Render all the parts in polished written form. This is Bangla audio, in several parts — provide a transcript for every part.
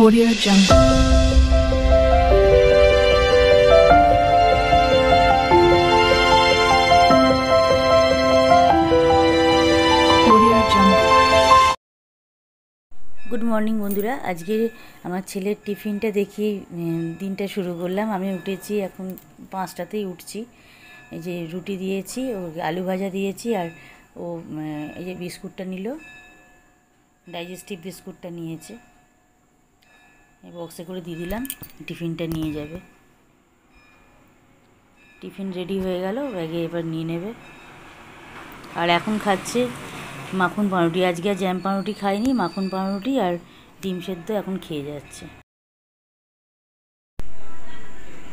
Audio Jungle. গুড মর্নিং বন্ধুরা, আজকে আমার ছেলের টিফিনটা দেখিয়ে দিনটা শুরু করলাম। আমি উঠেছি এখন 5টাতেই উঠছি। এই যে রুটি দিয়েছি, ও আলু ভাজা দিয়েছি, আর ও এই যে বিস্কুটটা নিল, ডাইজেস্টিভ বিস্কুটটা নিয়েছে, এই বক্সে করে দিয়ে দিলাম, টিফিনটা নিয়ে যাবে। টিফিন রেডি হয়ে গেল, ব্যাগে এবার নিয়ে নেবে। আর এখন খাচ্ছে মাখন পাউরুটি। আজকে আর জ্যাম পাউরুটি খাইনি, মাখন পাউরুটি আর ডিম সেদ্ধ এখন খেয়ে যাচ্ছে।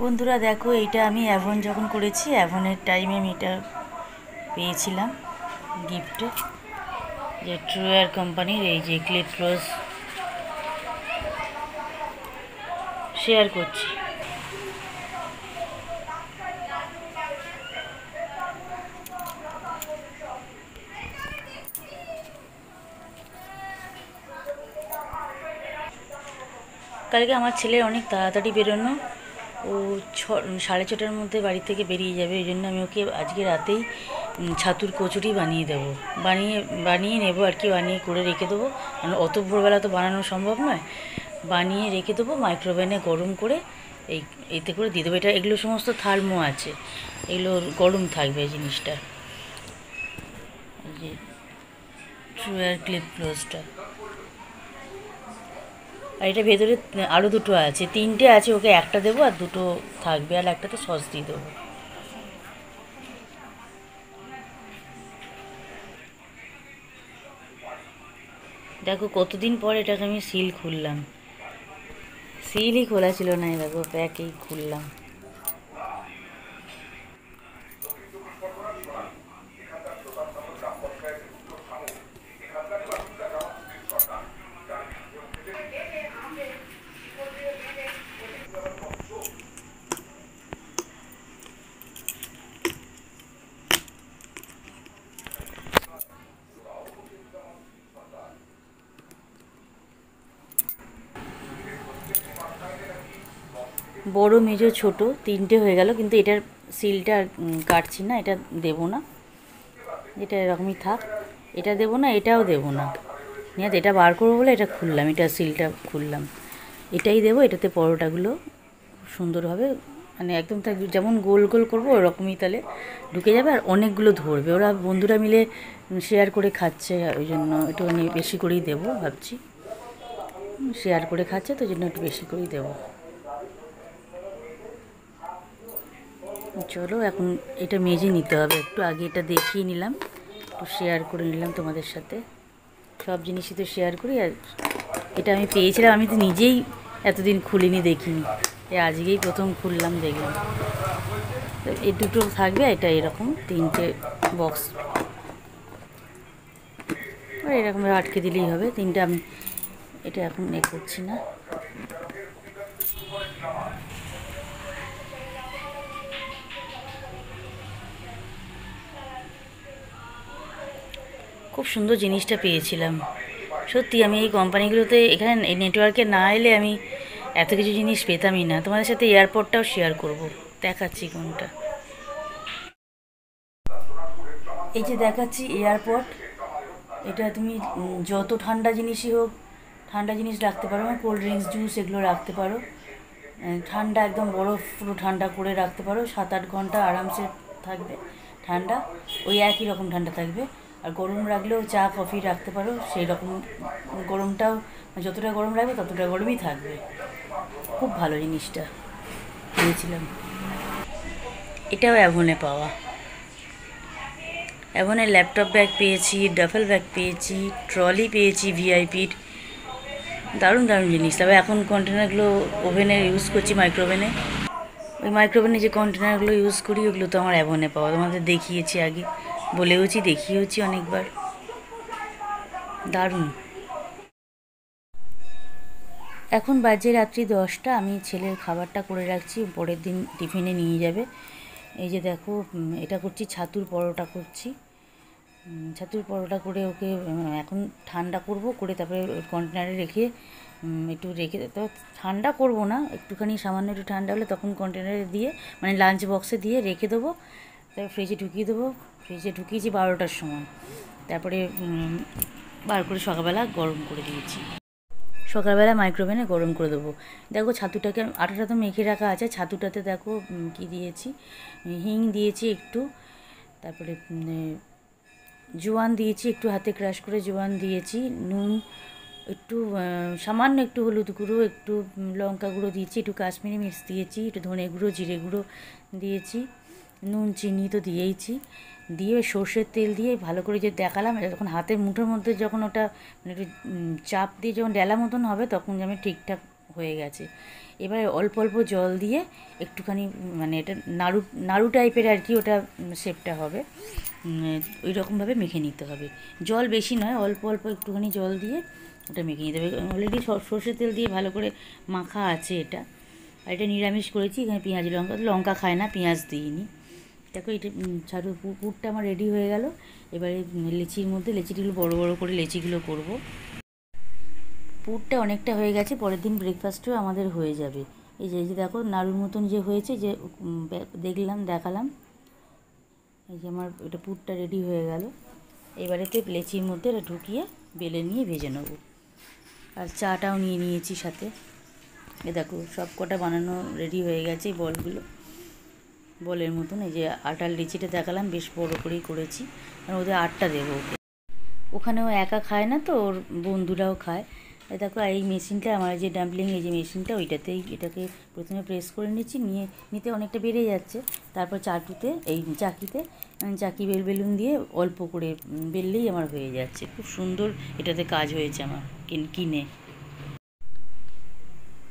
বন্ধুরা দেখো, এইটা আমি অ্যাভন যখন করেছি, অ্যাভনের টাইমে আমি এটা পেয়েছিলাম গিফটে, যে ট্রুয়ার কোম্পানির এই যে ক্লিপ ক্লোজ শেয়ার করছি। কালকে আমার ছেলের অনেক তাড়াতাড়ি বেরোনো, ও 6:30টার মধ্যে বাড়ি থেকে বেরিয়ে যাবে। ওই জন্য আমি ওকে আজকে রাতেই ছাতুর কচুরি বানিয়ে দেবো, বানিয়ে নেবো আর কি, বানিয়ে করে রেখে দেবো। কারণ অত ভোরবেলা তো বানানো সম্ভব নয়। বানিয়ে রেখে দেবো, মাইক্রোওভেনে গরম করে এতে করে দিয়ে দেবো। এগুলো সমস্ত থার্মো আছে, এগুলো গরম থাকবে জিনিসটা। এই যে ট্রুয়ার ক্লিপ ক্লোজটা, আর এটা ভেতরে আরও দুটো আছে, 3টে আছে। ওকে একটা দেবো আর দুটো থাকবে, আর একটাতে সস দিয়ে দেবো। দেখো কতদিন পর এটাকে আমি সিল খুললাম, সিলই খোলা ছিল না, দেখো প্যাকেই খুললাম। বড় মেজো ছোট 3টে হয়ে গেল, কিন্তু এটার সিলটা কাটছি না, এটা দেবো না, এটা এরকমই থাক। এটা দেবো না, এটাও দেবো না। এটা বার করবো বলে এটা খুললাম, এটা সিলটা খুললাম। এটাই দেবো, এটাতে পরোটাগুলো সুন্দর হবে, মানে একদম যেমন গোল গোল করবো ওরকমই, তাহলে ঢুকে যাবে আর অনেকগুলো ধরবে। ওরা বন্ধুরা মিলে শেয়ার করে খাচ্ছে, ওই জন্য একটুখানি বেশি করেই দেবো ভাবছি। শেয়ার করে খাচ্ছে তো, ওই জন্য একটু বেশি করেই দেবো। চলো এখন এটা মেজে নিতে হবে, একটু আগে এটা দেখিয়ে নিলাম, একটু শেয়ার করে নিলাম তোমাদের সাথে। সব জিনিসই তো শেয়ার করি। আর এটা আমি পেয়েছিলাম, আমি তো নিজেই এতদিন খুলিনি, দেখিনি, আজকেই প্রথম খুললাম, দেখলাম। তো এই দুটো থাকবে, এটা এরকম 3টে বক্স, আর এরকমভাবে আটকে দিলেই হবে 3টে। আমি এটা এখন করছি না। খুব সুন্দর জিনিসটা পেয়েছিলাম সত্যি। আমি এই কোম্পানিগুলোতে, এখানে এই নেটওয়ার্কে না এলে আমি এত কিছু জিনিস পেতামই না। তোমাদের সাথে এয়ারপোর্টটাও শেয়ার করব, দেখাচ্ছি কোনটা। এই যে দেখাচ্ছি এয়ারপোর্ট, এটা তুমি যত ঠান্ডা জিনিসই হোক, ঠান্ডা জিনিস রাখতে পারো, কোল্ড ড্রিঙ্কস, জুস এগুলো রাখতে পারো। ঠান্ডা একদম বরফ পুরো ঠান্ডা করে রাখতে পারো, 7-8 ঘন্টা আরামসে থাকবে ঠান্ডা, ওই একই রকম ঠান্ডা থাকবে। আর গরম রাখলেও চা কফি রাখতে পারো, সেই রকম গরমটাও, যতটা গরম রাখবে ততটা গরমই থাকবে। খুব ভালো জিনিসটা পেয়েছিলাম। এটাও অ্যাভনে পাওয়া, অ্যাভনের ল্যাপটপ ব্যাগ পেয়েছি, ডাফেল ব্যাগ পেয়েছি, ট্রলি পেয়েছি ভিআইপির, দারুণ দারুণ জিনিস। তবে এখন কন্টেনারগুলো ওভেনে ইউজ করছি, মাইক্রোওভেনে। ওই মাইক্রোওভেনে যে কন্টেনারগুলো ইউজ করি, ওগুলো তো আমার অ্যাভনে পাওয়া, তোমাদের দেখিয়েছি আগে, বলেওছি, দেখিয়েছি অনেকবার, দারুণ। এখন বাজে রাত্রি 10টা, আমি ছেলের খাবারটা করে রাখছি, পরের দিন টিফিনে নিয়ে যাবে। এই যে দেখো, এটা করছি ছাতুর পরোটা করছি। ছাতুর পরোটা করে ওকে এখন ঠান্ডা করব, করে তারপরে কন্টেনারে রেখে একটু রেখে তো ঠান্ডা করব না, একটুখানি সামান্য একটু ঠান্ডা হলে তখন কন্টেনারে দিয়ে মানে লাঞ্চ বক্সে দিয়ে রেখে দেবো। তারপর ফ্রিজে ঢুকিয়ে দেবো। ফ্রিজে ঢুকিয়েছি 12টার সময়, তারপরে বার করে সকালবেলা গরম করে দিয়েছি। সকালবেলা মাইক্রোওভেনে গরম করে দেবো। দেখো ছাতুটাকে আটাটা তো মেখে রাখা আছে, ছাতুটাতে দেখো কি দিয়েছি, হিং দিয়েছি একটু, তারপরে জোয়ান দিয়েছি একটু, হাতে ক্রাশ করে জোয়ান দিয়েছি, নুন একটু, সামান্য একটু হলুদ গুঁড়ো, একটু লঙ্কা গুঁড়ো দিয়েছি, একটু কাশ্মীরি মির্চ দিয়েছি, একটু ধনে গুঁড়ো জিরে গুঁড়ো দিয়েছি, নুন চিনি তো দিয়েইছি। দিয়ে সর্ষের তেল দিয়ে ভালো করে যে দেখালাম, যখন হাতের মুঠোর মধ্যে যখন ওটা মানে একটু চাপ দিয়ে যখন ডেলা মতন হবে তখন যেন ঠিকঠাক হয়ে গেছে। এবার অল্প অল্প জল দিয়ে একটুখানি মানে এটা নাড়ু নাড়ু টাইপের আর কি ওটা শেপটা হবে, ওই রকমভাবে মেখে নিতে হবে। জল বেশি নয়, অল্প অল্প একটুখানি জল দিয়ে ওটা মেখে নিতে হবে। অলরেডি সর্ষের তেল দিয়ে ভালো করে মাখা আছে এটা। আর এটা নিরামিষ করেছি, এখানে পেঁয়াজ লঙ্কা খায় না, পেঁয়াজ দিইনি। দেখো এটা ছাড়ু পুরটা আমার রেডি হয়ে গেল। এবারে লেচির মধ্যে লেচিগুলো বড় বড় করে লেচিগুলো করব। পুরটা অনেকটা হয়ে গেছে, পরের দিন ব্রেকফাস্টেও আমাদের হয়ে যাবে। এই যে দেখো নাড়ুর মতন যে হয়েছে, যে দেখালাম, এই যে আমার এটা পুরটা রেডি হয়ে গেল। এবারেতে লেচির মধ্যে এটা ঢুকিয়ে বেলে নিয়ে ভেজে নেব। আর চাটাও নিয়ে নিয়েছি সাথে। এ দেখো সব কটা বানানো রেডি হয়ে গেছে, বলগুলো বলের মতন। এই যে আটার লিচিটা দেখালাম, বেশ বড় করেই করেছি, কারণ ওদের 8টা দেবো ওকে। ওখানেও একা খায় না তো, ওর বন্ধুরাও খায়। দেখো এই মেশিনটা আমার, যে ডাম্পলিং এই যে মেশিনটা, ওইটাতেই এটাকে প্রথমে প্রেস করে নিচ্ছি, নিতে অনেকটা বেড়ে যাচ্ছে। তারপর চাকি বেলুন দিয়ে অল্প করে বেললেই আমার হয়ে যাচ্ছে। খুব সুন্দর এটাতে কাজ হয়েছে আমার কিনে।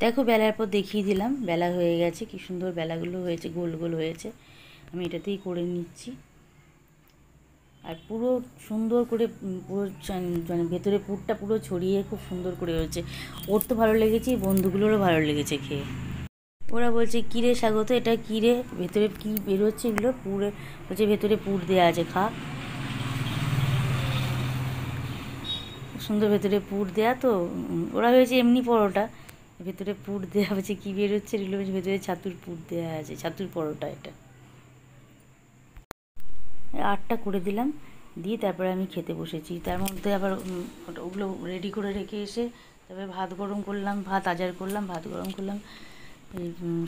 দেখো বেলার পর দেখিয়ে দিলাম, বেলা হয়ে গেছে, কি সুন্দর বেলাগুলো হয়েছে, গোল গোল হয়েছে। আমি এটাতেই করে নিচ্ছি। আর পুরো সুন্দর করে পুরো মানে ভেতরে পুরটা পুরো ছড়িয়ে খুব সুন্দর করে হয়েছে। ওর তো ভালো লেগেছে, বন্ধুগুলোরও ভালো লেগেছে খেয়ে। ওরা বলছে কিরে স্বাগত, এটা কিরে ভেতরে কী বেরোচ্ছে, এগুলো পুরে বলছে ভেতরে পুর দেওয়া আছে, খা। সুন্দর ভেতরে পুর দেয়া তো, ওরা হয়েছে এমনি পরোটা, ভেতরে পুর দেওয়া হচ্ছে, কী বেরোচ্ছে এগুলো হচ্ছে ভেতরে ছাতুর পুর দেওয়া আছে, ছাতুর পরোটা এটা। 8টা করে দিলাম, দিয়ে তারপরে আমি খেতে বসেছি। তার মধ্যে আবার ওগুলো রেডি করে রেখে এসে তারপরে ভাত গরম করলাম, ভাত গরম করলাম,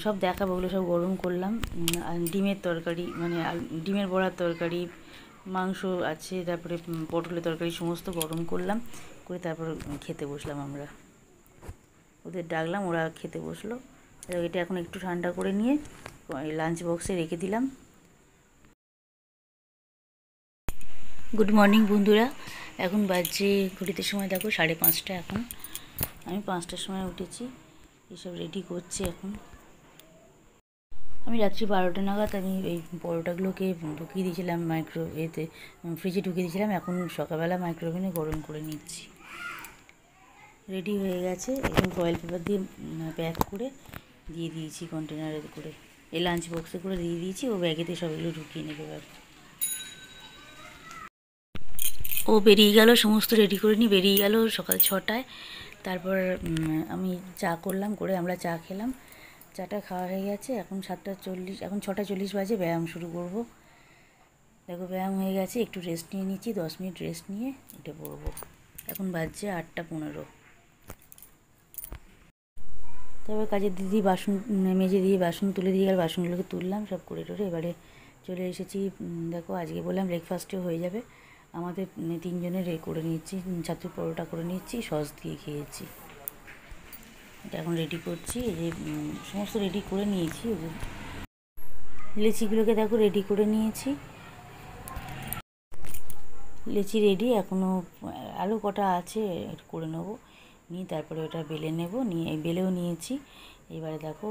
সব দেখাবো, ওগুলো সব গরম করলাম। আর ডিমের তরকারি, মানে ডিমের বড়ার তরকারি, মাংস আছে, তারপরে পটলের তরকারি, সমস্ত গরম করলাম, করে তারপর খেতে বসলাম আমরা। ওদের ডাকলাম, ওরা খেতে বসলো। এটা এখন একটু ঠান্ডা করে নিয়ে লাঞ্চ বক্সে রেখে দিলাম। গুড মর্নিং বন্ধুরা, এখন বাজে ঘড়িতে সময় দেখো 5:30 এখন। আমি 5টার সময় উঠেছি, এসব রেডি করছি এখন। আমি রাত্রি 12টা নাগাদ আমি এই পরোটাগুলোকে ঢুকিয়ে দিয়েছিলাম ফ্রিজে ঢুকিয়ে দিয়েছিলাম। এখন সকালবেলা মাইক্রোওভেনে গরম করে নিচ্ছি। রেডি হয়ে গেছে, এখন ফয়েল পেপার দিয়ে প্যাক করে দিয়ে দিয়েছি কন্টেনারে করে, এই লাঞ্চ বক্সে করে দিয়ে দিয়েছি। ও ব্যাগেতে সবগুলো ঢুকিয়ে নেবে এবার। ও বেরিয়ে গেল, সমস্ত রেডি করে নিয়ে বেরিয়ে গেল সকাল 6টায়। তারপর আমি চা করলাম, করে আমরা চা খেলাম। চাটা খাওয়া হয়ে গেছে, এখন 7:40, এখন 6:40 বাজে, ব্যায়াম শুরু করব। দেখো ব্যায়াম হয়ে গেছে, একটু রেস্ট নিয়ে নিচ্ছি, 10 মিনিট রেস্ট নিয়ে উঠে পড়বো। এখন বাজছে 8:15। তারপর কাজের দিদি মেজে দিয়ে বাসন তুলে দিয়ে গেল, বাসনগুলোকে তুললাম সব করে টোরে। এবারে চলে এসেছি। দেখো আজকে বললাম ব্রেকফাস্টেও হয়ে যাবে আমাদের, 3 জনের করে নিচ্ছি, ছাতুর পরোটা করে নিচ্ছি, সস দিয়ে খেয়েছি। এটা এখন রেডি করছি, এই যে সমস্ত রেডি করে নিয়েছি। লেচিগুলোকে দেখো রেডি করে নিয়েছি, লেচি রেডি। এখনও আলু কটা আছে, একটু করে নেবো, নিয়ে তারপরে ওটা বেলে নেব, বেলেও নিয়েছি। এবারে দেখো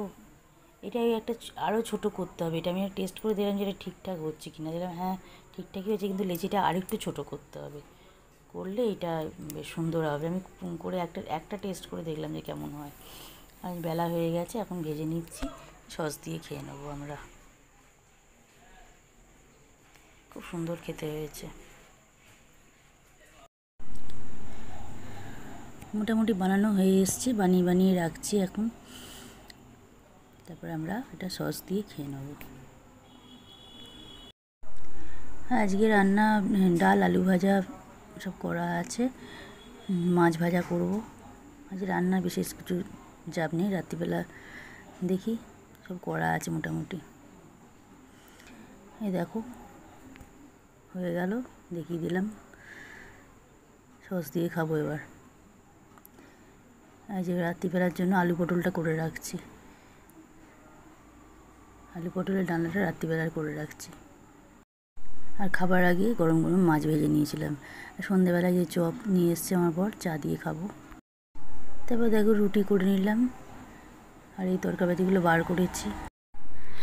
এটা একটা আরও ছোটো করতে হবে, এটা আমি টেস্ট করে দিলাম যে এটা ঠিকঠাক হচ্ছে কিনা, দিলাম হ্যাঁ ঠিকঠাকই হচ্ছে, কিন্তু লেচিটা আরেকটু ছোটো করতে হবে, করলে এটা বেশ সুন্দর হবে। আমি করে একটা টেস্ট করে দেখলাম যে কেমন হয়। আজ বেলা হয়ে গেছে, এখন ভেজে নিচ্ছি, সস দিয়ে খেয়ে নেবো আমরা। খুব সুন্দর খেতে হয়েছে। মোটামুটি বানানো হয়ে এসছে, বানিয়ে বানিয়ে রাখছি এখন। তারপরে আমরা এটা সস দিয়ে খেয়ে নেব। আজকে রান্না ডাল, আলু ভাজা সব করা আছে, মাছ ভাজা করব। আজ রান্না বিশেষ কিছু চাপ নেই, রাত্রিবেলা দেখি সব করা আছে মোটামুটি। এই দেখো হয়ে গেল, দেখিয়ে দিলাম। সস দিয়ে খাবো এবার। আজ রাত্রিবেলার জন্য আলু পটলটা করে রাখছি, আলু পটলের ডালনাটা রাত্রিবেলার করে রাখছি। আর খাবার আগে গরম গরম মাছ ভেজে নিয়েছিলাম। সন্ধেবেলায় যে চপ নিয়ে এসছে আমার বর, চা দিয়ে খাবো। তারপর দেখো রুটি করে নিলাম, আর এই তরকারিগুলো বার করেছি,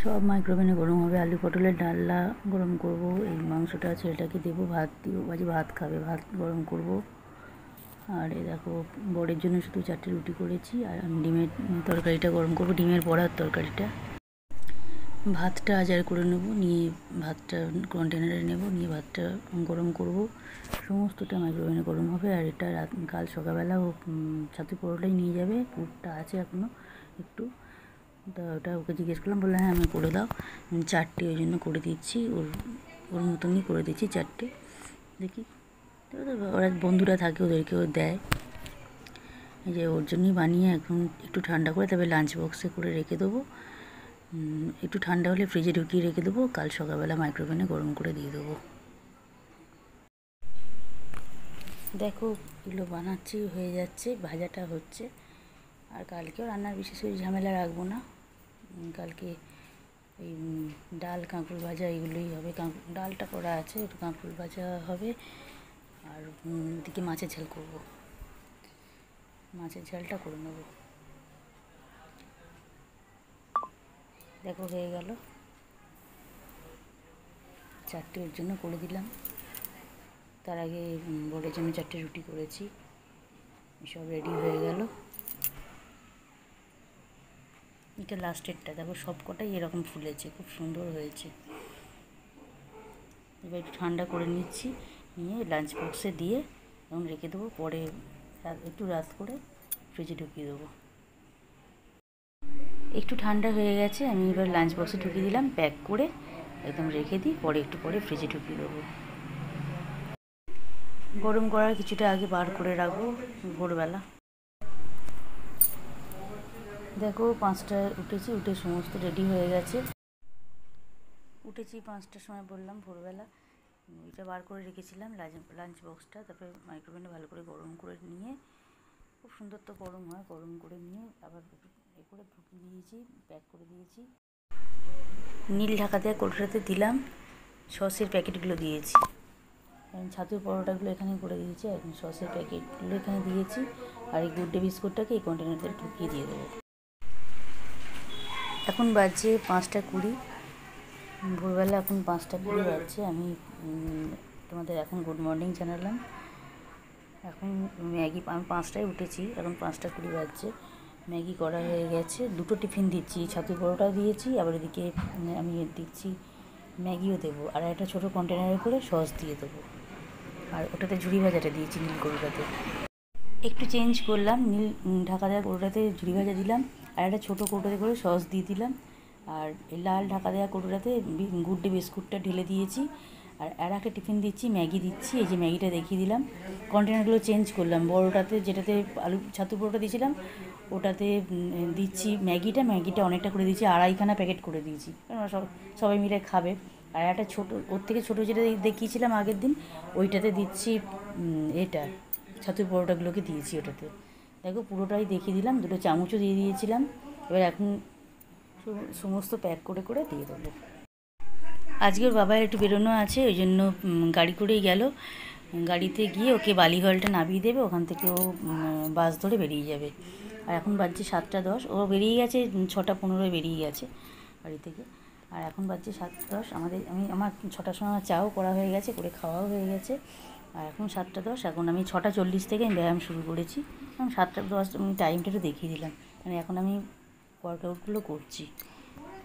সব মাইক্রোওভেনে গরম হবে। আলু পটলের ডালনা গরম করব, এই মাংসটা ছেলেটাকে দেবো, ভাত দিব, আজ ভাত খাবে, ভাত গরম করব। আর এই দেখো বরের জন্য শুধু 4টে রুটি করেছি, আর আমি ডিমের তরকারিটা গরম করব, ডিমের বড়ার তরকারিটা। ভাতটা আজার করে নেব, নিয়ে ভাতটা কন্টেনারে নেব, নিয়ে ভাতটা গরম করব। সমস্তটা মাইক্রোওভেনে গরম হবে। আর এটা কাল সকালবেলা ও ছাতু পরোটাই নিয়ে যাবে, পুরটা আছে এখনও একটু, তা ওটা ওকে জিজ্ঞেস করলাম, বললাম হ্যাঁ আমি করে দাও। 4টে ওই জন্য করে দিচ্ছি, ওর মতনই করে দিচ্ছি 4টে। দেখি ওরা বন্ধুরা থাকে, ওদেরকেও দেয়। এই যে ওর জন্যই বানিয়ে এখন একটু ঠান্ডা করে তবে লাঞ্চ বক্সে করে রেখে দেবো। একটু ঠান্ডা হলে ফ্রিজে ঢুকিয়ে রেখে দেবো, কাল সকালবেলা মাইক্রোওভেনে গরম করে দিয়ে দেবো। দেখো এগুলো বানাচ্ছি, হয়ে যাচ্ছে, ভাজাটা হচ্ছে। আর কালকেও রান্নার বিশেষ করে ঝামেলা রাখবো না, কালকে এই ডাল কাঁকরোল ভাজা এগুলোই হবে। ডালটা করা আছে, একটু কাঁকরোল ভাজা হবে। আর এদিকে মাছের ঝাল করব, মাছের ঝালটা করে নেব। দেখো হয়ে গেল, 4টে ওর জন্য করে দিলাম। তার আগে বড়ের জন্য 4টে রুটি করেছি, সব রেডি হয়ে গেল। এটা লাস্টেরটা, দেখো সব কটাই এরকম ফুলেছে, খুব সুন্দর হয়েছে। এবার একটু ঠান্ডা করে নিচ্ছি, নিয়ে লাঞ্চ বক্সে দিয়ে এবং রেখে দেবো, পরে একটু রাত করে ফ্রিজে ঢুকিয়ে দেবো। একটু ঠান্ডা হয়ে গেছে, আমি এবার লাঞ্চ বক্সে ঢুকিয়ে দিলাম, প্যাক করে একদম রেখে দিই, পরে একটু পরে ফ্রিজে ঢুকিয়ে দেবো। গরম করার কিছুটা আগে বার করে রাখবো ভোরবেলা। দেখো 5টায় উঠেছি, উঠে সমস্ত রেডি হয়ে গেছে। উঠেছি 5টার সময়, বললাম ভোরবেলা। এটা বার করে রেখেছিলাম লাঞ্চ বক্সটা, তারপরে মাইক্রোওভেনে ভালো করে গরম করে নিয়ে, খুব সুন্দর তো গরম হয়, গরম করে নিয়ে আবার এ করে ঢুকিয়ে দিয়েছি, প্যাক করে দিয়েছি। নীল ঢাকা দিয়ে কৌটোটাতে দিলাম, সসের প্যাকেটগুলো দিয়েছি, কারণ ছাতুর পরোটাগুলো এখানে করে দিয়েছি, এখন সসের প্যাকেটগুলো এখানে দিয়েছি। আর এই গুড ডে বিস্কুটটাকে এই কন্টেনারে ঢুকিয়ে দিয়ে দেবো। এখন বাজছে 5টা 20, ভোরবেলা এখন 5টা 20 বাজছে। আমি তোমাদের এখন গুড মর্নিং জানালাম। এখন ম্যাগি, আমি 5টায় উঠেছি, এখন 5টা 20 বাজছে। ম্যাগি করা হয়ে গেছে, 2টো টিফিন দিচ্ছি, ছাতুর পরোটাও দিয়েছি, আবার এদিকে আমি দিচ্ছি ম্যাগিও দেবো। আর একটা ছোটো কন্টেনারে করে সস দিয়ে দেবো। আর ওটাতে ঝুড়ি ভাজাটা দিয়েছি, নীল কৌটোটাতে একটু চেঞ্জ করলাম, নীল ঢাকা দেওয়া কৌটোটাতে ঝুড়ি ভাজা দিলাম, আর একটা ছোটো কৌটোতে করে সস দিয়ে দিলাম। আর এই লাল ঢাকা দেওয়া কৌটোটাতে গুড ডে বিস্কুটটা ঢেলে দিয়েছি। আর একটা টিফিন দিচ্ছি, ম্যাগি দিচ্ছি, এই যে ম্যাগিটা দেখিয়ে দিলাম। কন্টেনারগুলো চেঞ্জ করলাম, বড়োটাতে যেটাতে আলু ছাতু পরোটা দিয়েছিলাম ওটাতে দিচ্ছি ম্যাগিটা অনেকটা করে দিয়েছি, 2.5খানা প্যাকেট করে দিয়েছি, কারণ সবাই মিলে খাবে। আর একটা ছোটো, ওর থেকে ছোটো যেটা দেখিয়েছিলাম আগের দিন, ওইটাতে দিচ্ছি এটা ছাতুর পরোটাগুলোকে দিয়েছি ওটাতে। দেখো পুরোটাই দেখিয়ে দিলাম, 2টো চামচও দিয়ে দিয়েছিলাম। এবার এখন সমস্ত প্যাক করে করে দিয়ে দেবো। আজকে ওর বাবার একটু বেরোনো আছে, ওই জন্য গাড়ি করেই গেল। গাড়িতে গিয়ে ওকে বালিঘলটা নামিয়ে দেবে, ওখান থেকে ও বাস ধরে বেরিয়ে যাবে। আর এখন বাজছে 7টা 10, ও বেরিয়ে গেছে 6টা 15 বেরিয়ে গেছে বাড়ি থেকে। আর এখন বাজছে 7টা 10, আমার 6টার সময় আমার চাও করা হয়ে গেছে, করে খাওয়াও হয়ে গেছে। আর এখন 7টা 10, এখন আমি 6টা 40 থেকে আমি ব্যায়াম শুরু করেছি। এখন 7টা 10 আমি টাইমটা একটু দেখিয়ে দিলাম, মানে এখন আমি ওয়ার্কআউটগুলো করছি,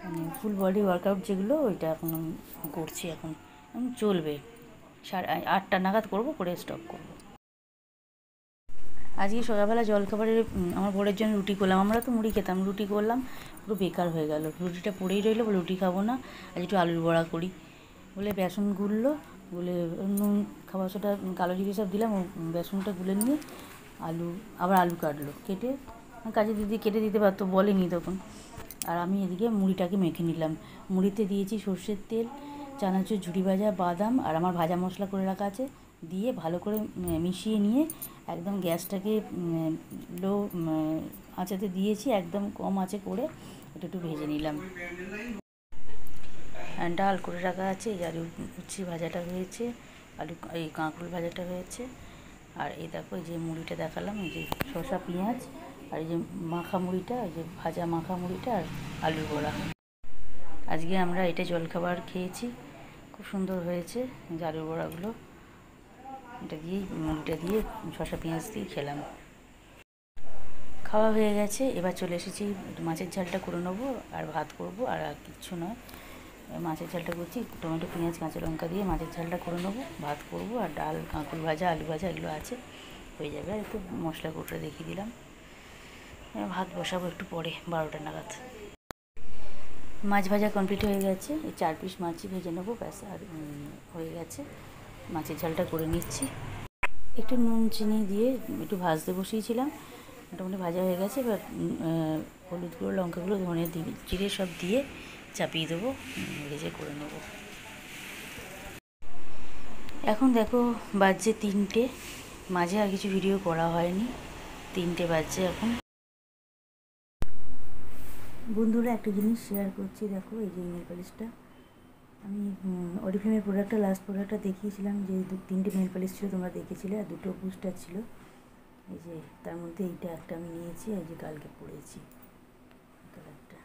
মানে ফুল বডি ওয়ার্কআউট যেগুলো, ওইটা এখন আমি করছি। এখন চলবে 8টা নাগাদ করবো, করে স্টপ করবো। আজকে সকালবেলা জলখাবারে আমার বরের জন্য রুটি করলাম। আমরা তো মুড়ি খেতাম, রুটি করলাম, পুরো বেকার হয়ে গেল। রুটিটা পড়েই রইলো, বলে রুটি খাবো না, আজ একটু আলুর বড়া করি বলে বেসন গুললো, গুলে নুন, খাবার সোডা, কালো জিরে সব দিলাম, বেসনটা গুলে নিয়ে আবার আলু কাটলো, কেটে কাজে দিদি কেটে দিতে পারতো, বলেনি তখন। আর আমি এদিকে মুড়িটাকে মেখে নিলাম। মুড়িতে দিয়েছি সর্ষের তেল, চানাচুর, ঝুড়ি ভাজা, বাদাম আর আমার ভাজা মশলা করে রাখা আছে, দিয়ে ভালো করে মিশিয়ে নিয়ে একদম গ্যাসটাকে লো আঁচেতে দিয়েছি, একদম কম আঁচে করে একটু ভেজে নিলাম। ডাল করে রাখা আছে, এই আলু উচ্ছে ভাজাটা হয়েছে, এই কাঁকরোল ভাজাটা হয়েছে, আর এই দেখো এই যে মুড়িটা দেখালাম, এই যে শসা, পেঁয়াজ, আর এই যে মাখা মুড়িটা, এই যে ভাজা মাখা মুড়িটা আর আলুর বড়া। আজকে আমরা এটা জলখাবার খেয়েছি, খুব সুন্দর হয়েছে। যে আলুর বড়াগুলো এটা দিয়েই, মুড়িটা দিয়ে, শসা পেঁয়াজ দিয়ে খেলাম। খাওয়া হয়ে গেছে, এবার চলে এসেছি মাছের ঝালটা করে নেবো, আর ভাত করব, আর কিচ্ছু নয়। মাছের ঝালটা করছি, টমেটো, পেঁয়াজ, কাঁচা লঙ্কা দিয়ে মাছের ঝালটা করে নেবো, ভাত করব, আর ডাল, কাঁকরোল ভাজা, আলু ভাজা এগুলো আছে, হয়ে যাবে। আর একটু মশলা কুটে দেখিয়ে দিলাম। ভাত বসাবো একটু পরে, 12টা নাগাদ। মাছ ভাজা কমপ্লিট হয়ে গেছে, এই 4 পিস মাছই ভেজে নেবো, ব্যাস। আর হয়ে গেছে, মাছের ঝালটা করে নিচ্ছি। একটু নুন চিনি দিয়ে একটু ভাজতে বসিয়েছিলাম, মোটামুটি ভাজা হয়ে গেছে। এবার হলুদ গুঁড়ো, লঙ্কা গুঁড়ো, ধনে জিরে সব দিয়ে চাপিয়ে দেবো, ভেজে করে নেবো। এখন দেখো বাজছে 3টে, মাঝে আর কিছু ভিডিও করা হয়নি, 3টে বাজছে এখন। বন্ধুরা একটা জিনিস শেয়ার করছি, দেখো এই যে নেল পালিশটা, আমি অরিফ্লেমের প্রোডাক্টটা, লাস্ট প্রোডাক্টটা দেখিয়েছিলাম, যে 3টে নেল পালিশ ছিল, তোমরা দেখেছিলে, আর 2টো বুস্টার ছিল। এই যে তার মধ্যে এইটা একটা আমি নিয়েছি, এই যে কালকে পরেছি কালারটা।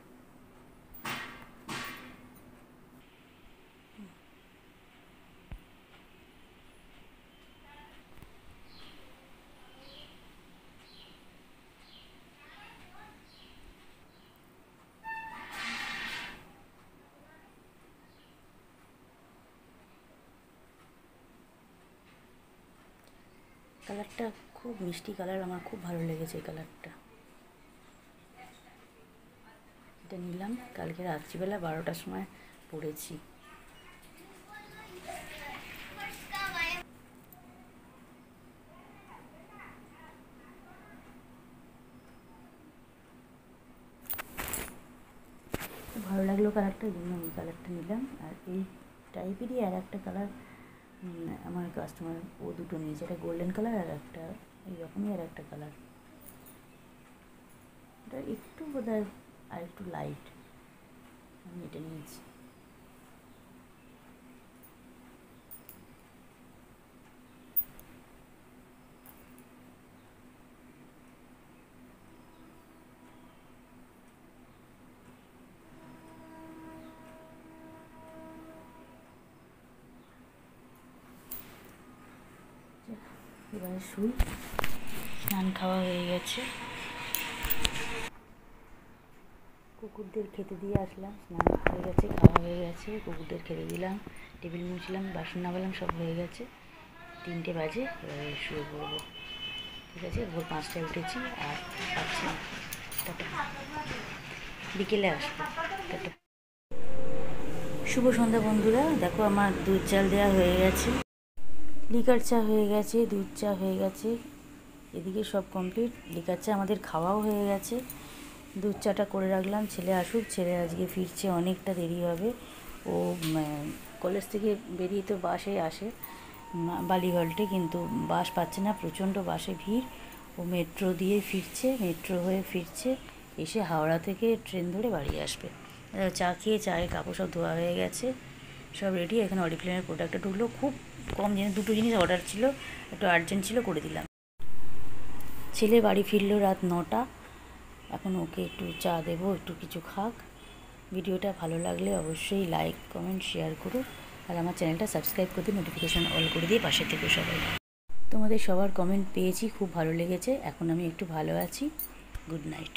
কালারটা খুব মিষ্টি কালার, আমার খুব ভালো লেগেছে এই কালারটা। এটা নিলাম, কালকে রাত্রিবেলা 12টার সময় পরেছি। ভালো লাগলো কালারটা, এই জন্য এই কালারটা নিলাম। আর এই টাইপেরই আর একটা কালার আমার কাস্টমার ও 2টো নিয়েছে, একটা গোল্ডেন কালার আর একটা এইরকমই আর একটা কালার। এটা একটু বোধহয় আর একটু লাইট, আমি এটা নিয়েছি। এবারে শুই, স্নান খাওয়া হয়ে গেছে, কুকুরদের খেতে দিয়ে আসলাম, স্নান হয়ে গেছে, খাওয়া হয়ে গেছে, কুকুরদের খেতে দিলাম, টেবিল মুছলাম, বাসন নামালাম, সব হয়ে গেছে। 3টে বাজে, এবারে শুয়ে পড়বো। ঠিক আছে, ভোর 5টায় উঠেছি, আর পাচ্ছি না, টাটা, বিকেলে আসবো, টাটা। শুভ সন্ধ্যা বন্ধুরা, দেখো আমার দুধ চাল দেওয়া হয়ে গেছে, লিকার চা হয়ে গেছে, দুধ চা হয়ে গেছে, এদিকে সব কমপ্লিট। লিকার চা আমাদের খাওয়াও হয়ে গেছে, দুধ চাটা করে রাখলাম, ছেলে আসুক, ছেলে আজকে ফিরছে, অনেকটা দেরি হবে। ও কলেজ থেকে বেরিয়ে তো বাসে আসে বালিগঞ্জে, কিন্তু বাস পাচ্ছে না, প্রচণ্ড বাসে ভিড়। ও মেট্রো দিয়ে ফিরছে, মেট্রো হয়ে ফিরছে, এসে হাওড়া থেকে ট্রেন ধরে বাড়ি আসবে। চা খেয়ে, চায়ের কাপড় সব ধোয়া হয়ে গেছে, সব রেডি। এখানে অরিফ্লেমের প্রোডাক্টটা ঢুকলো, খুব কম জিনিস, 2টো জিনিস অর্ডার ছিল, একটু আর্জেন্ট ছিল, করে দিলাম। ছেলে বাড়ি ফিরলো রাত 9টা, এখন ওকে একটু চা দেবো, একটু কিছু খাক। ভিডিওটা ভালো লাগলে অবশ্যই লাইক, কমেন্ট, শেয়ার করো, আর আমার চ্যানেলটা সাবস্ক্রাইব করে দিয়ে নোটিফিকেশান অল করে দিয়ে পাশে থেকো সবাই। তোমাদের সবার কমেন্ট পেয়েছি, খুব ভালো লেগেছে, এখন আমি একটু ভালো আছি। Good night.